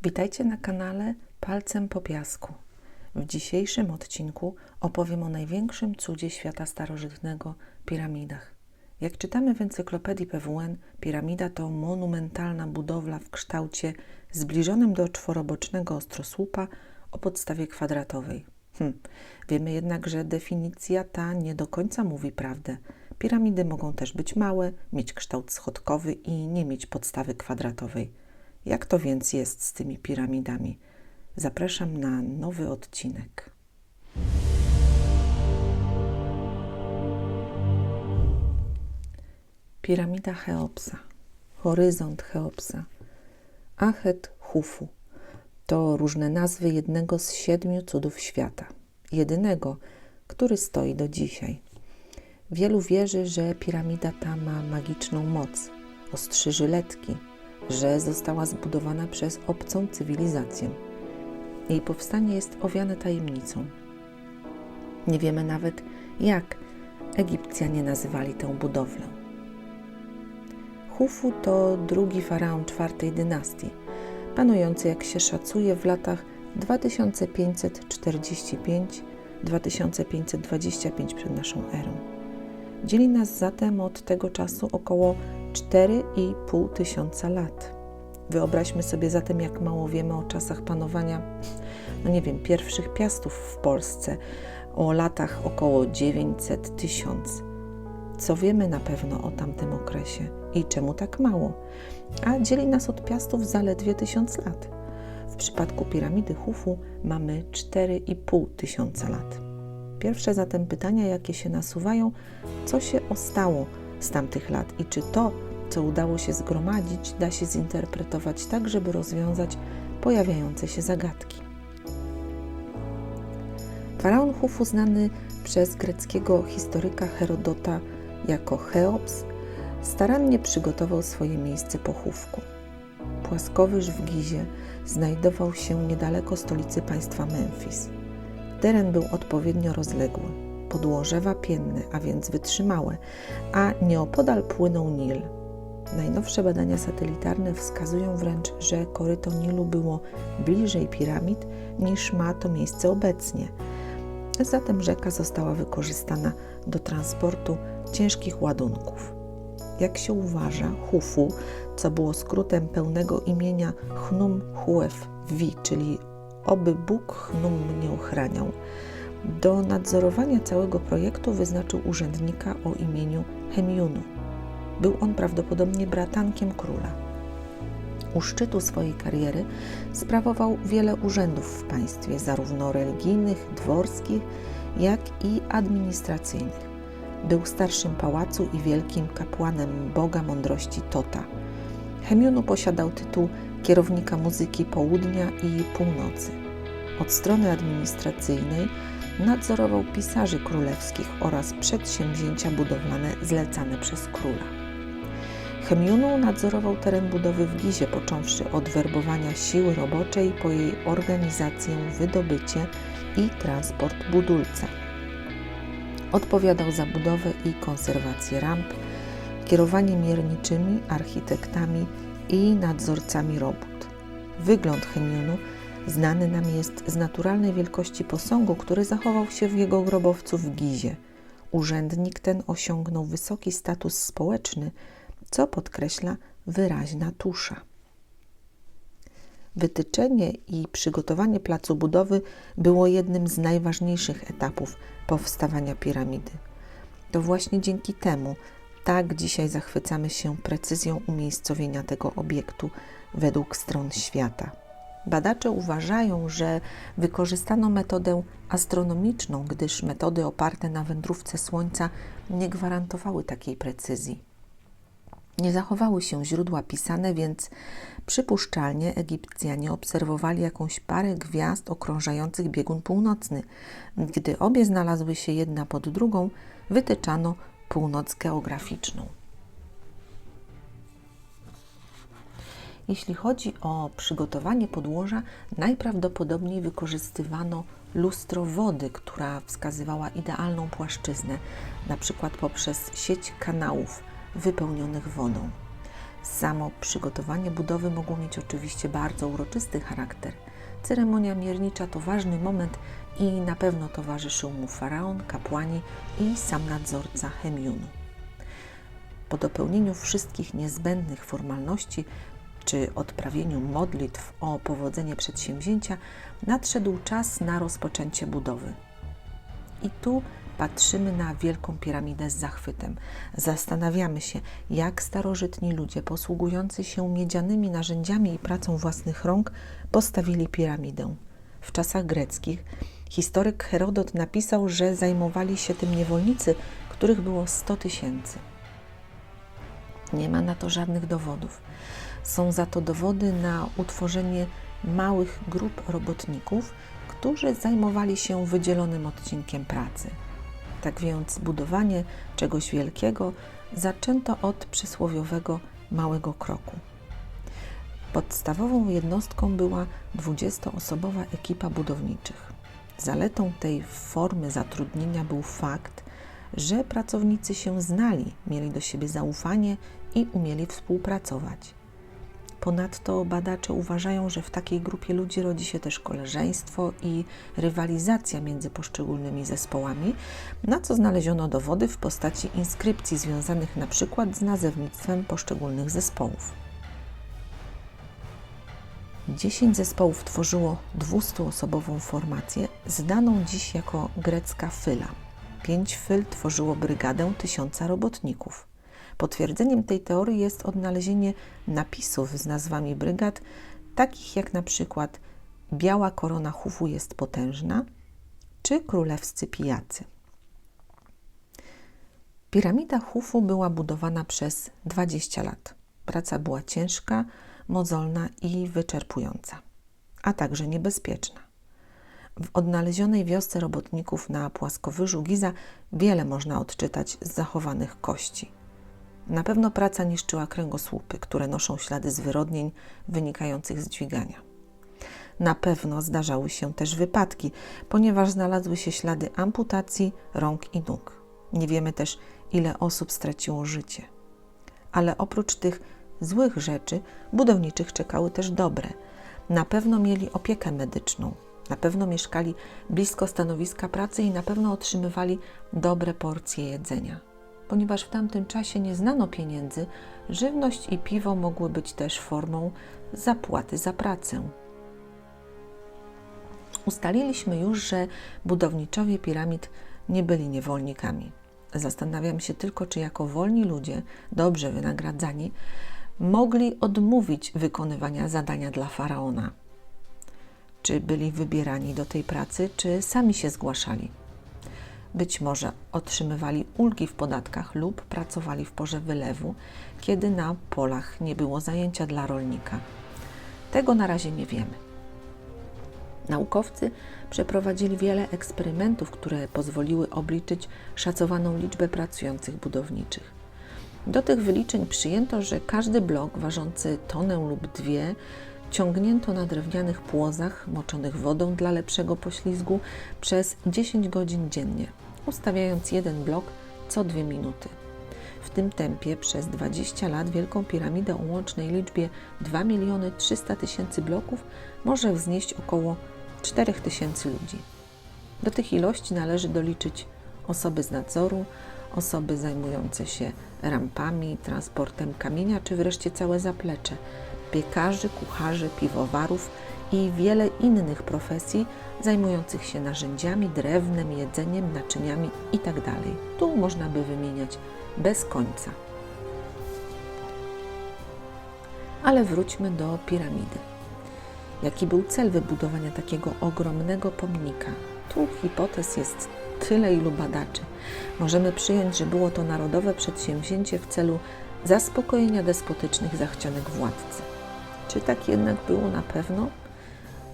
Witajcie na kanale Palcem po piasku. W dzisiejszym odcinku opowiem o największym cudzie świata starożytnego – piramidach. Jak czytamy w encyklopedii PWN, piramida to monumentalna budowla w kształcie zbliżonym do czworobocznego ostrosłupa o podstawie kwadratowej. Wiemy jednak, że definicja ta nie do końca mówi prawdę. Piramidy mogą też być małe, mieć kształt schodkowy i nie mieć podstawy kwadratowej. Jak to więc jest z tymi piramidami? Zapraszam na nowy odcinek. Piramida Cheopsa, horyzont Cheopsa, Achet Khufu to różne nazwy jednego z 7 cudów świata, jedynego, który stoi do dzisiaj. Wielu wierzy, że piramida ta ma magiczną moc, ostrzy żyletki, że została zbudowana przez obcą cywilizację. Jej powstanie jest owiane tajemnicą. Nie wiemy nawet, jak Egipcjanie nazywali tę budowlę. Khufu to drugi faraon IV dynastii, panujący, jak się szacuje, w latach 2545-2525 przed naszą erą. Dzieli nas zatem od tego czasu około 4,5 tysiąca lat. Wyobraźmy sobie zatem, jak mało wiemy o czasach panowania, pierwszych piastów w Polsce, o latach około 900-1000. Co wiemy na pewno o tamtym okresie i czemu tak mało? A dzieli nas od piastów zaledwie 1000 lat. W przypadku piramidy Khufu mamy 4,5 tysiąca lat. Pierwsze zatem pytania, jakie się nasuwają, co się stało z tamtych lat i czy to, co udało się zgromadzić, da się zinterpretować tak, żeby rozwiązać pojawiające się zagadki. Faraon Khufu, znany przez greckiego historyka Herodota jako Cheops, starannie przygotował swoje miejsce pochówku. Płaskowyż w Gizie znajdował się niedaleko stolicy państwa Memfis. Teren był odpowiednio rozległy, podłoże wapienne, a więc wytrzymałe, a nieopodal płynął Nil. Najnowsze badania satelitarne wskazują wręcz, że koryto Nilu było bliżej piramid niż ma to miejsce obecnie. Zatem rzeka została wykorzystana do transportu ciężkich ładunków. Jak się uważa, Khufu, co było skrótem pełnego imienia Chnum Huef Vi, czyli oby Bóg Chnum mnie ochraniał, do nadzorowania całego projektu wyznaczył urzędnika o imieniu Hemiunu. Był on prawdopodobnie bratankiem króla. U szczytu swojej kariery sprawował wiele urzędów w państwie, zarówno religijnych, dworskich, jak i administracyjnych. Był starszym pałacu i wielkim kapłanem Boga mądrości Tota. Hemiunu posiadał tytuł kierownika muzyki południa i północy. Od strony administracyjnej nadzorował pisarzy królewskich oraz przedsięwzięcia budowlane zlecane przez króla. Hemiunu nadzorował teren budowy w Gizie, począwszy od werbowania siły roboczej po jej organizację, wydobycie i transport budulca. Odpowiadał za budowę i konserwację ramp, kierowanie mierniczymi, architektami i nadzorcami robót. Wygląd Hemiunu znany nam jest z naturalnej wielkości posągu, który zachował się w jego grobowcu w Gizie. Urzędnik ten osiągnął wysoki status społeczny, co podkreśla wyraźna tusza. Wytyczenie i przygotowanie placu budowy było jednym z najważniejszych etapów powstawania piramidy. To właśnie dzięki temu tak dzisiaj zachwycamy się precyzją umiejscowienia tego obiektu według stron świata. Badacze uważają, że wykorzystano metodę astronomiczną, gdyż metody oparte na wędrówce Słońca nie gwarantowały takiej precyzji. Nie zachowały się źródła pisane, więc przypuszczalnie Egipcjanie obserwowali jakąś parę gwiazd okrążających biegun północny. Gdy obie znalazły się jedna pod drugą, wytyczano północ geograficzną. Jeśli chodzi o przygotowanie podłoża, najprawdopodobniej wykorzystywano lustro wody, która wskazywała idealną płaszczyznę, na przykład poprzez sieć kanałów wypełnionych wodą. Samo przygotowanie budowy mogło mieć oczywiście bardzo uroczysty charakter. Ceremonia miernicza to ważny moment i na pewno towarzyszył mu faraon, kapłani i sam nadzorca Hemiunu. Po dopełnieniu wszystkich niezbędnych formalności czy odprawieniu modlitw o powodzenie przedsięwzięcia nadszedł czas na rozpoczęcie budowy. I tu patrzymy na Wielką Piramidę z zachwytem. Zastanawiamy się, jak starożytni ludzie posługujący się miedzianymi narzędziami i pracą własnych rąk postawili piramidę. W czasach greckich historyk Herodot napisał, że zajmowali się tym niewolnicy, których było 100 000. Nie ma na to żadnych dowodów. Są za to dowody na utworzenie małych grup robotników, którzy zajmowali się wydzielonym odcinkiem pracy. Tak więc budowanie czegoś wielkiego zaczęto od przysłowiowego małego kroku. Podstawową jednostką była 20-osobowa ekipa budowniczych. Zaletą tej formy zatrudnienia był fakt, że pracownicy się znali, mieli do siebie zaufanie i umieli współpracować. Ponadto badacze uważają, że w takiej grupie ludzi rodzi się też koleżeństwo i rywalizacja między poszczególnymi zespołami, na co znaleziono dowody w postaci inskrypcji związanych na przykład z nazewnictwem poszczególnych zespołów. 10 zespołów tworzyło 200-osobową formację, znaną dziś jako grecka fyla. 5 fyl tworzyło brygadę 1000 robotników. Potwierdzeniem tej teorii jest odnalezienie napisów z nazwami brygad, takich jak na przykład Biała korona Chufu jest potężna, czy Królewscy pijacy. Piramida Chufu była budowana przez 20 lat. Praca była ciężka, mozolna i wyczerpująca, a także niebezpieczna. W odnalezionej wiosce robotników na płaskowyżu Giza wiele można odczytać z zachowanych kości. Na pewno praca niszczyła kręgosłupy, które noszą ślady zwyrodnień wynikających z dźwigania. Na pewno zdarzały się też wypadki, ponieważ znalazły się ślady amputacji rąk i nóg. Nie wiemy też, ile osób straciło życie. Ale oprócz tych złych rzeczy, budowniczych czekały też dobre. Na pewno mieli opiekę medyczną, na pewno mieszkali blisko stanowiska pracy i na pewno otrzymywali dobre porcje jedzenia. Ponieważ w tamtym czasie nie znano pieniędzy, żywność i piwo mogły być też formą zapłaty za pracę. Ustaliliśmy już, że budowniczowie piramid nie byli niewolnikami. Zastanawiam się tylko, czy jako wolni ludzie, dobrze wynagradzani, mogli odmówić wykonywania zadania dla faraona. Czy byli wybierani do tej pracy, czy sami się zgłaszali. Być może otrzymywali ulgi w podatkach lub pracowali w porze wylewu, kiedy na polach nie było zajęcia dla rolnika. Tego na razie nie wiemy. Naukowcy przeprowadzili wiele eksperymentów, które pozwoliły obliczyć szacowaną liczbę pracujących budowniczych. Do tych wyliczeń przyjęto, że każdy blok ważący tonę lub 2 ciągnięto na drewnianych płozach moczonych wodą dla lepszego poślizgu przez 10 godzin dziennie, ustawiając jeden blok co 2 minuty. W tym tempie przez 20 lat Wielką Piramidę o łącznej liczbie 2 300 000 bloków może wznieść około 4000 ludzi. Do tych ilości należy doliczyć osoby z nadzoru, osoby zajmujące się rampami, transportem kamienia, czy wreszcie całe zaplecze, piekarzy, kucharzy, piwowarów i wiele innych profesji zajmujących się narzędziami, drewnem, jedzeniem, naczyniami itd. Tu można by wymieniać bez końca. Ale wróćmy do piramidy. Jaki był cel wybudowania takiego ogromnego pomnika? Tu hipotez jest tyle, ilu badaczy. Możemy przyjąć, że było to narodowe przedsięwzięcie w celu zaspokojenia despotycznych zachcianek władcy. Czy tak jednak było na pewno?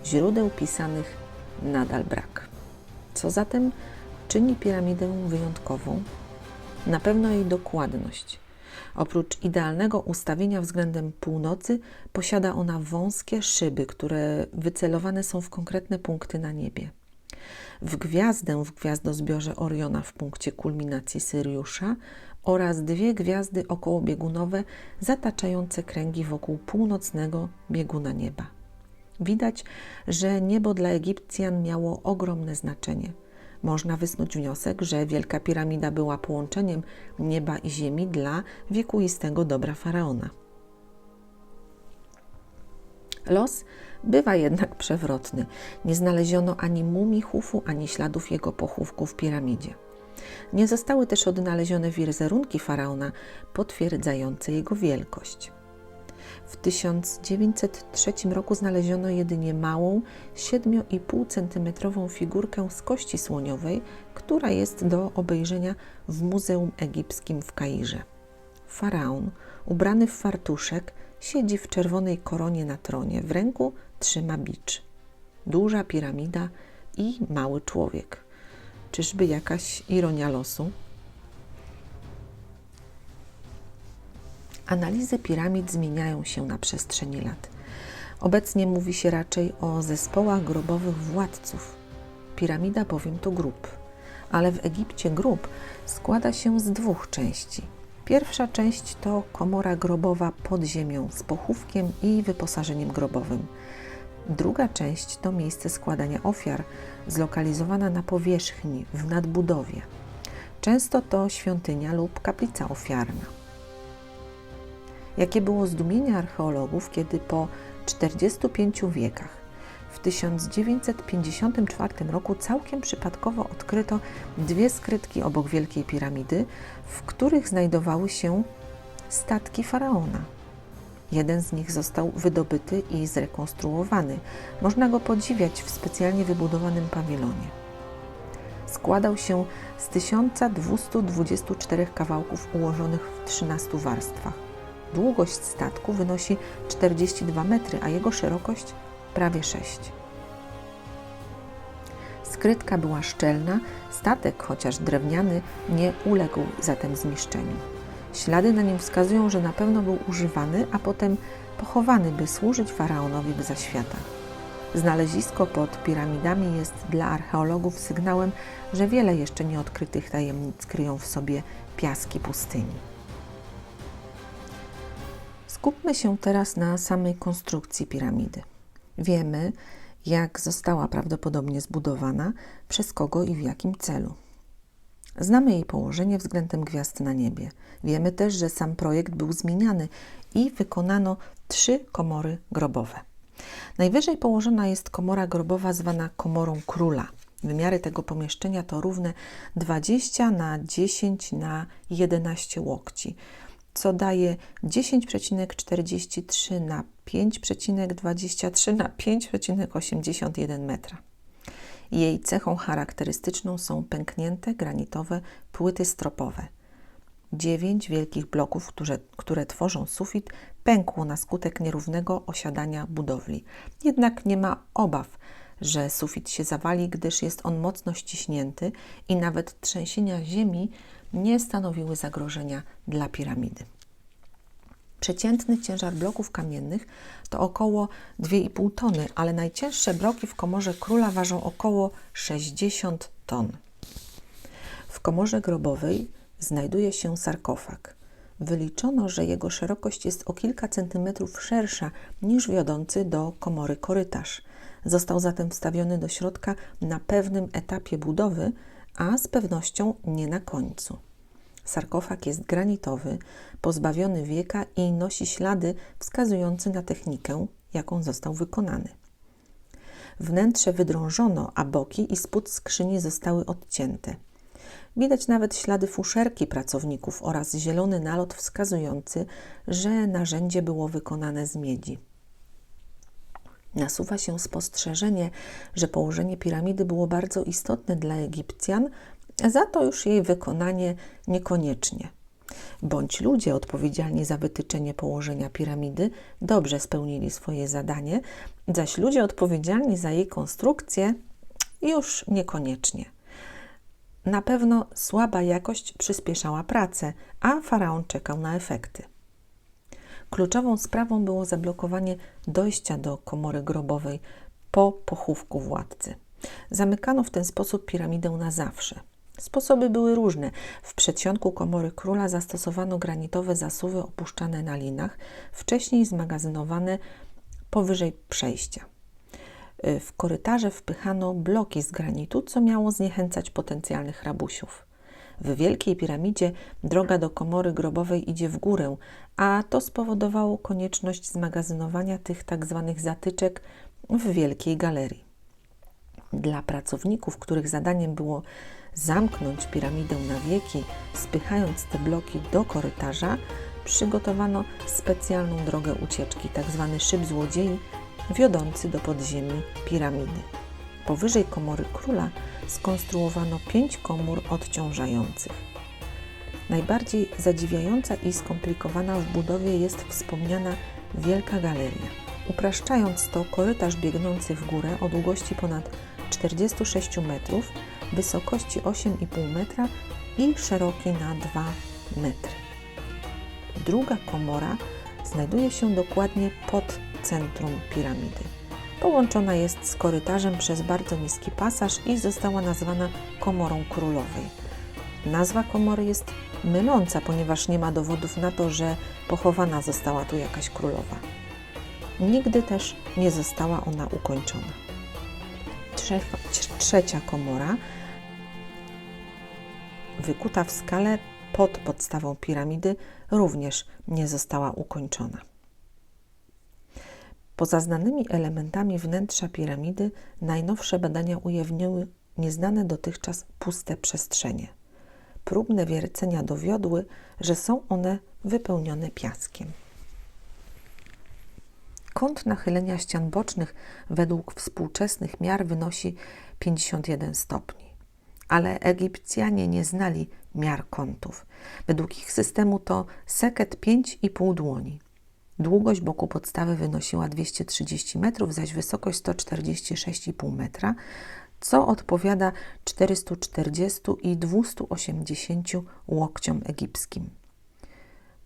Źródeł pisanych nadal brak. Co zatem czyni piramidę wyjątkową? Na pewno jej dokładność. Oprócz idealnego ustawienia względem północy, posiada ona wąskie szyby, które wycelowane są w konkretne punkty na niebie. W gwiazdozbiorze Oriona w punkcie kulminacji Syriusza oraz 2 gwiazdy okołobiegunowe zataczające kręgi wokół północnego bieguna nieba. Widać, że niebo dla Egipcjan miało ogromne znaczenie. Można wysnuć wniosek, że Wielka Piramida była połączeniem nieba i ziemi dla wiekuistego dobra faraona. Los bywa jednak przewrotny. Nie znaleziono ani mumii Hufu, ani śladów jego pochówku w piramidzie. Nie zostały też odnalezione wizerunki faraona potwierdzające jego wielkość. W 1903 roku znaleziono jedynie małą, 7,5 cm figurkę z kości słoniowej, która jest do obejrzenia w Muzeum Egipskim w Kairze. Faraon, ubrany w fartuszek, siedzi w czerwonej koronie na tronie, w ręku trzyma bicz. Duża piramida i mały człowiek. Czyżby jakaś ironia losu? Analizy piramid zmieniają się na przestrzeni lat. Obecnie mówi się raczej o zespołach grobowych władców. Piramida bowiem to grób, ale w Egipcie grób składa się z 2 części. Pierwsza część to komora grobowa pod ziemią z pochówkiem i wyposażeniem grobowym. Druga część to miejsce składania ofiar, zlokalizowana na powierzchni, w nadbudowie. Często to świątynia lub kaplica ofiarna. Jakie było zdumienie archeologów, kiedy po 45 wiekach w 1954 roku całkiem przypadkowo odkryto 2 skrytki obok Wielkiej Piramidy, w których znajdowały się statki faraona. Jeden z nich został wydobyty i zrekonstruowany. Można go podziwiać w specjalnie wybudowanym pawilonie. Składał się z 1224 kawałków ułożonych w 13 warstwach. Długość statku wynosi 42 metry, a jego szerokość prawie 6. Skrytka była szczelna, statek, chociaż drewniany, nie uległ zatem zniszczeniu. Ślady na nim wskazują, że na pewno był używany, a potem pochowany, by służyć faraonowi w zaświatach. Znalezisko pod piramidami jest dla archeologów sygnałem, że wiele jeszcze nieodkrytych tajemnic kryją w sobie piaski pustyni. Skupmy się teraz na samej konstrukcji piramidy. Wiemy, jak została prawdopodobnie zbudowana, przez kogo i w jakim celu. Znamy jej położenie względem gwiazd na niebie. Wiemy też, że sam projekt był zmieniany i wykonano 3 komory grobowe. Najwyżej położona jest komora grobowa zwana komorą króla. Wymiary tego pomieszczenia to równe 20 na 10 na 11 łokci, co daje 10,43 na 5,23 na 5,81 metra. Jej cechą charakterystyczną są pęknięte granitowe płyty stropowe. 9 wielkich bloków, które tworzą sufit, pękło na skutek nierównego osiadania budowli. Jednak nie ma obaw, że sufit się zawali, gdyż jest on mocno ściśnięty i nawet trzęsienia ziemi nie stanowiły zagrożenia dla piramidy. Przeciętny ciężar bloków kamiennych to około 2,5 tony, ale najcięższe bloki w komorze króla ważą około 60 ton. W komorze grobowej znajduje się sarkofag. Wyliczono, że jego szerokość jest o kilka centymetrów szersza niż wiodący do komory korytarz. Został zatem wstawiony do środka na pewnym etapie budowy, a z pewnością nie na końcu. Sarkofag jest granitowy, pozbawiony wieka i nosi ślady wskazujące na technikę, jaką został wykonany. Wnętrze wydrążono, a boki i spód skrzyni zostały odcięte. Widać nawet ślady fuszerki pracowników oraz zielony nalot wskazujący, że narzędzie było wykonane z miedzi. Nasuwa się spostrzeżenie, że położenie piramidy było bardzo istotne dla Egipcjan, za to już jej wykonanie niekoniecznie. Bądź ludzie odpowiedzialni za wytyczenie położenia piramidy dobrze spełnili swoje zadanie, zaś ludzie odpowiedzialni za jej konstrukcję już niekoniecznie. Na pewno słaba jakość przyspieszała pracę, a faraon czekał na efekty. Kluczową sprawą było zablokowanie dojścia do komory grobowej po pochówku władcy. Zamykano w ten sposób piramidę na zawsze. Sposoby były różne. W przedsionku komory króla zastosowano granitowe zasuwy opuszczane na linach, wcześniej zmagazynowane powyżej przejścia. W korytarze wpychano bloki z granitu, co miało zniechęcać potencjalnych rabusiów. W Wielkiej Piramidzie droga do komory grobowej idzie w górę, a to spowodowało konieczność zmagazynowania tych tzw. zatyczek w Wielkiej Galerii. Dla pracowników, których zadaniem było zamknąć piramidę na wieki, spychając te bloki do korytarza, przygotowano specjalną drogę ucieczki, tzw. szyb złodziei, wiodący do podziemi piramidy. Powyżej komory króla skonstruowano 5 komór odciążających. Najbardziej zadziwiająca i skomplikowana w budowie jest wspomniana Wielka Galeria. Upraszczając to, korytarz biegnący w górę o długości ponad 46 metrów, wysokości 8,5 metra i szeroki na 2 metry. Druga komora znajduje się dokładnie pod centrum piramidy. Połączona jest z korytarzem przez bardzo niski pasaż i została nazwana komorą królowej. Nazwa komory jest myląca, ponieważ nie ma dowodów na to, że pochowana została tu jakaś królowa. Nigdy też nie została ona ukończona. Trzecia komora, wykuta w skale pod podstawą piramidy, również nie została ukończona. Poza znanymi elementami wnętrza piramidy, najnowsze badania ujawniły nieznane dotychczas puste przestrzenie. Próbne wiercenia dowiodły, że są one wypełnione piaskiem. Kąt nachylenia ścian bocznych według współczesnych miar wynosi 51 stopni. Ale Egipcjanie nie znali miar kątów. Według ich systemu to seket 5,5 dłoni. Długość boku podstawy wynosiła 230 metrów, zaś wysokość 146,5 metra, co odpowiada 440 i 280 łokciom egipskim.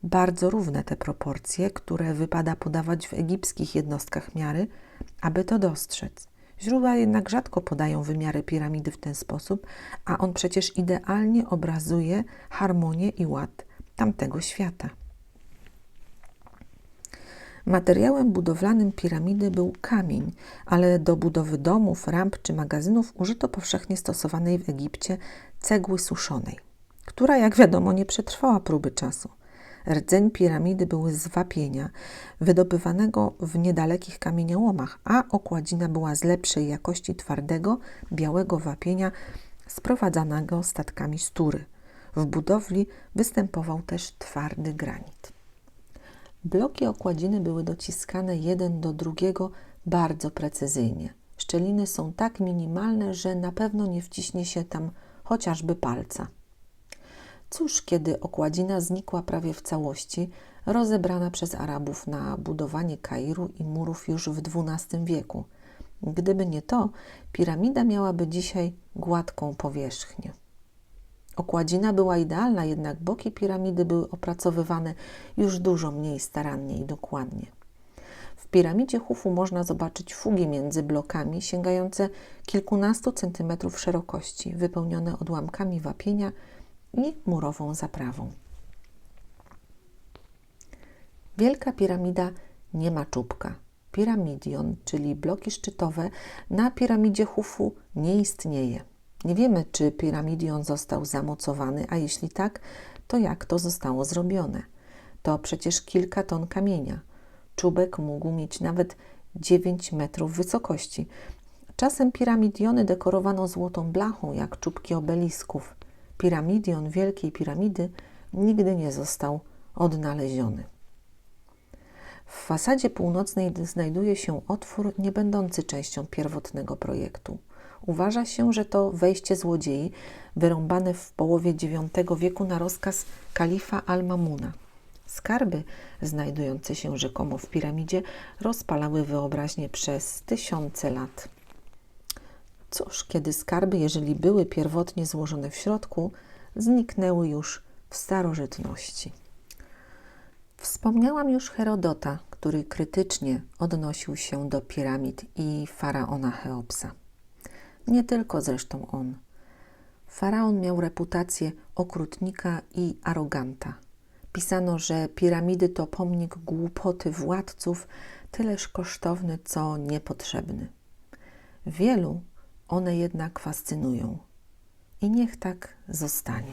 Bardzo równe te proporcje, które wypada podawać w egipskich jednostkach miary, aby to dostrzec. Źródła jednak rzadko podają wymiary piramidy w ten sposób, a on przecież idealnie obrazuje harmonię i ład tamtego świata. Materiałem budowlanym piramidy był kamień, ale do budowy domów, ramp czy magazynów użyto powszechnie stosowanej w Egipcie cegły suszonej, która, jak wiadomo, nie przetrwała próby czasu. Rdzeń piramidy był z wapienia, wydobywanego w niedalekich kamieniołomach, a okładzina była z lepszej jakości twardego, białego wapienia sprowadzanego statkami z Tury. W budowli występował też twardy granit. Bloki okładziny były dociskane jeden do drugiego bardzo precyzyjnie. Szczeliny są tak minimalne, że na pewno nie wciśnie się tam chociażby palca. Cóż, kiedy okładzina znikła prawie w całości, rozebrana przez Arabów na budowanie Kairu i murów już w XII wieku. Gdyby nie to, piramida miałaby dzisiaj gładką powierzchnię. Okładzina była idealna, jednak boki piramidy były opracowywane już dużo mniej starannie i dokładnie. W piramidzie Chufu można zobaczyć fugi między blokami sięgające kilkunastu centymetrów szerokości, wypełnione odłamkami wapienia i murową zaprawą. Wielka piramida nie ma czubka. Piramidion, czyli bloki szczytowe, na piramidzie Chufu nie istnieje. Nie wiemy, czy piramidion został zamocowany, a jeśli tak, to jak to zostało zrobione. To przecież kilka ton kamienia. Czubek mógł mieć nawet 9 metrów wysokości. Czasem piramidiony dekorowano złotą blachą, jak czubki obelisków. Piramidion Wielkiej Piramidy nigdy nie został odnaleziony. W fasadzie północnej znajduje się otwór nie będący częścią pierwotnego projektu. Uważa się, że to wejście złodziei wyrąbane w połowie IX wieku na rozkaz kalifa Al-Mamuna. Skarby znajdujące się rzekomo w piramidzie rozpalały wyobraźnię przez tysiące lat. Cóż, kiedy skarby, jeżeli były pierwotnie złożone w środku, zniknęły już w starożytności. Wspomniałam już Herodota, który krytycznie odnosił się do piramid i faraona Cheopsa. Nie tylko zresztą on. Faraon miał reputację okrutnika i aroganta. Pisano, że piramidy to pomnik głupoty władców, tyleż kosztowny, co niepotrzebny. Wielu one jednak fascynują. I niech tak zostanie.